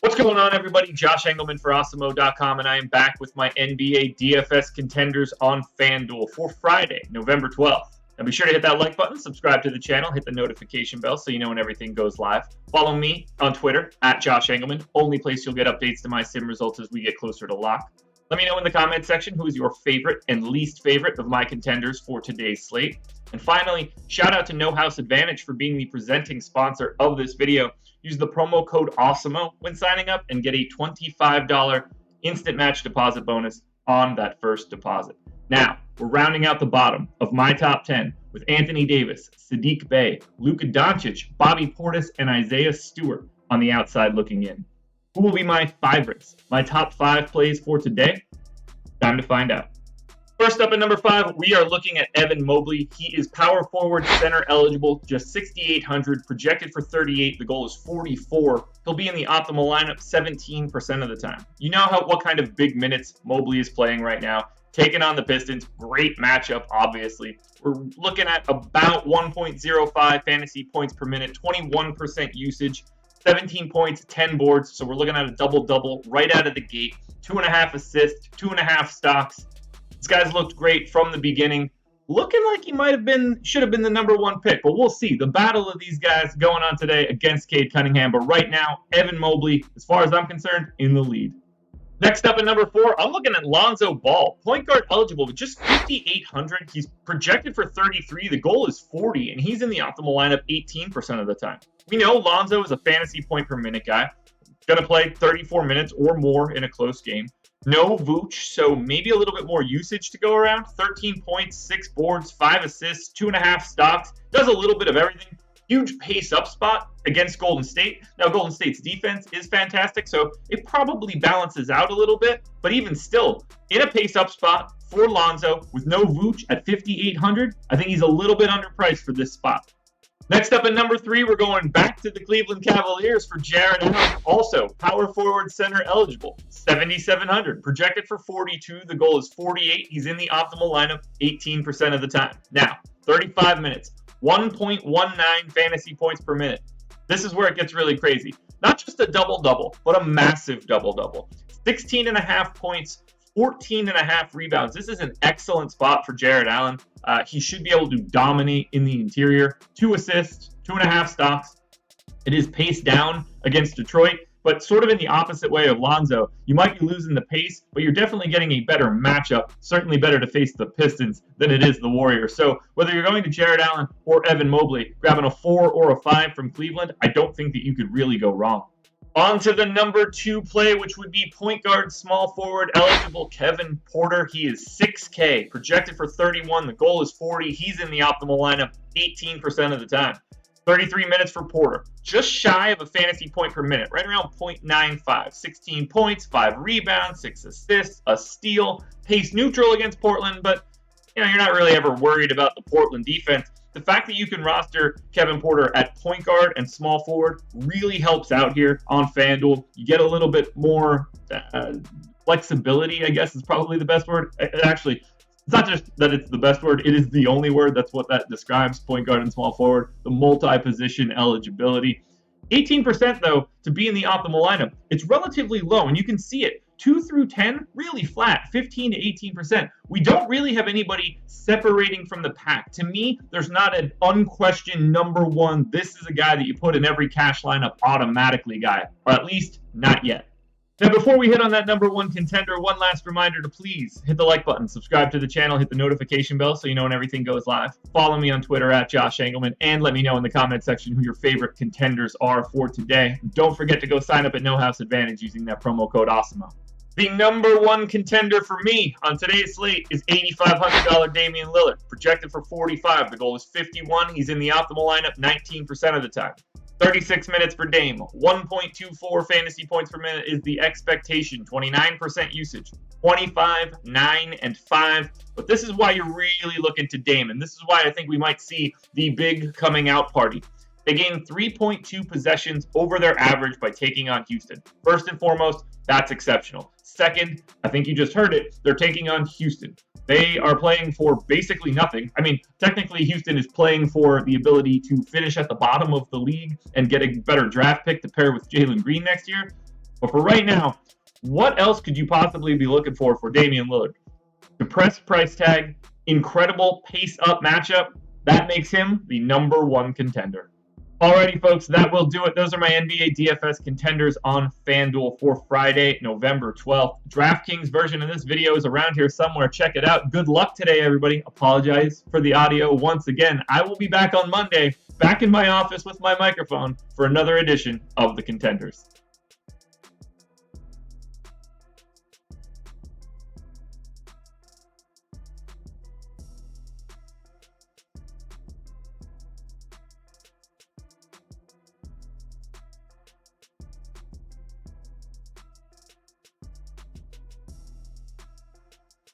What's going on, everybody? Josh Engleman for Awesemo.com, and I am back with my NBA DFS contenders on FanDuel for Friday, November 12th. Now be sure to hit that like button, subscribe to the channel, hit the notification bell so you know when everything goes live. Follow me on Twitter, at Josh Engleman, only place you'll get updates to my sim results as we get closer to lock. Let me know in the comment section who is your favorite and least favorite of my contenders for today's slate. And finally, shout out to No House Advantage for being the presenting sponsor of this video. Use the promo code Awesemo when signing up and get a $25 instant match deposit bonus on that first deposit. Now, we're rounding out the bottom of my top 10 with Anthony Davis, Saddiq Bey, Luka Doncic, Bobby Portis, and Isaiah Stewart on the outside looking in. Who will be my favorites? My top 5 plays for today? Time to find out. First up at number 5, we are looking at Evan Mobley. He is power forward, center eligible, just 6,800, projected for 38. The goal is 44. He'll be in the optimal lineup 17% of the time. You know what kind of big minutes Mobley is playing right now. Taking on the Pistons, great matchup, obviously. We're looking at about 1.05 fantasy points per minute, 21% usage, 17 points, 10 boards. So we're looking at a double-double right out of the gate. 2.5 assists, 2.5 stocks. This guy's looked great from the beginning. Looking like he should have been the number 1 pick, but we'll see. The battle of these guys going on today against Cade Cunningham. But right now, Evan Mobley, as far as I'm concerned, in the lead. Next up at number 4, I'm looking at Lonzo Ball. Point guard eligible with just 5,800. He's projected for 33. The goal is 40, and he's in the optimal lineup 18% of the time. We know Lonzo is a fantasy point per minute guy. Going to play 34 minutes or more in a close game. No Vooch, so maybe a little bit more usage to go around. 13 points, 6 boards, 5 assists, 2.5 stocks. Does a little bit of everything. Huge pace-up spot against Golden State. Now, Golden State's defense is fantastic, so it probably balances out a little bit. But even still, in a pace-up spot for Lonzo with no Vooch at 5,800, I think he's a little bit underpriced for this spot. Next up at number 3, we're going back to the Cleveland Cavaliers for Jarrett Allen. Also, power forward center eligible, 7,700. Projected for 42. The goal is 48. He's in the optimal lineup 18% of the time. Now, 35 minutes, 1.19 fantasy points per minute. This is where it gets really crazy. Not just a double-double, but a massive double-double. 16.5 points, 14.5 rebounds. This is an excellent spot for Jarrett Allen. He should be able to dominate in the interior. 2 assists, 2.5 stocks. It is paced down against Detroit, but sort of in the opposite way of Lonzo. You might be losing the pace, but you're definitely getting a better matchup. Certainly better to face the Pistons than it is the Warriors. So whether you're going to Jarrett Allen or Evan Mobley, grabbing a 4 or a 5 from Cleveland, I don't think that you could really go wrong. On to the number 2 play, which would be point guard, small forward, eligible Kevin Porter. He is 6K, projected for 31. The goal is 40. He's in the optimal lineup 18% of the time. 33 minutes for Porter. Just shy of a fantasy point per minute, right around 0.95. 16 points, 5 rebounds, 6 assists, a steal. Pace neutral against Portland, but you're not really ever worried about the Portland defense. The fact that you can roster Kevin Porter at point guard and small forward really helps out here on FanDuel. You get a little bit more flexibility, I guess is probably the best word. Actually, it's not just that it's the best word. It is the only word. That's what that describes, point guard and small forward. The multi-position eligibility. 18%, though, to be in the optimal lineup. It's relatively low, and you can see it. 2 through 10, really flat, 15 to 18%. We don't really have anybody separating from the pack. To me, there's not an unquestioned number 1. This is a guy that you put in every cash lineup automatically guy, or at least not yet. Now, before we hit on that number 1 contender, one last reminder to please hit the like button, subscribe to the channel, hit the notification bell so you know when everything goes live. Follow me on Twitter at Josh Engleman, and let me know in the comment section who your favorite contenders are for today. Don't forget to go sign up at No House Advantage using that promo code Awesemo. The number 1 contender for me on today's slate is $8,500 Damian Lillard, projected for 45. The goal is 51. He's in the optimal lineup 19% of the time. 36 minutes for Dame. 1.24 fantasy points per minute is the expectation. 29% usage. 25, 9, and 5. But this is why you're really looking to Dame, and this is why I think we might see the big coming out party. They gained 3.2 possessions over their average by taking on Houston. First and foremost, that's exceptional. Second, I think you just heard it, they're taking on Houston. They are playing for basically nothing. I mean, technically Houston is playing for the ability to finish at the bottom of the league and get a better draft pick to pair with Jalen Green next year. But for right now, what else could you possibly be looking for Damian Lillard? Depressed price tag, incredible pace-up matchup. That makes him the number one contender. Alrighty, folks, that will do it. Those are my NBA DFS contenders on FanDuel for Friday, November 12th. DraftKings version of this video is around here somewhere. Check it out. Good luck today, everybody. Apologize for the audio once again. I will be back on Monday, back in my office with my microphone for another edition of the Contenders.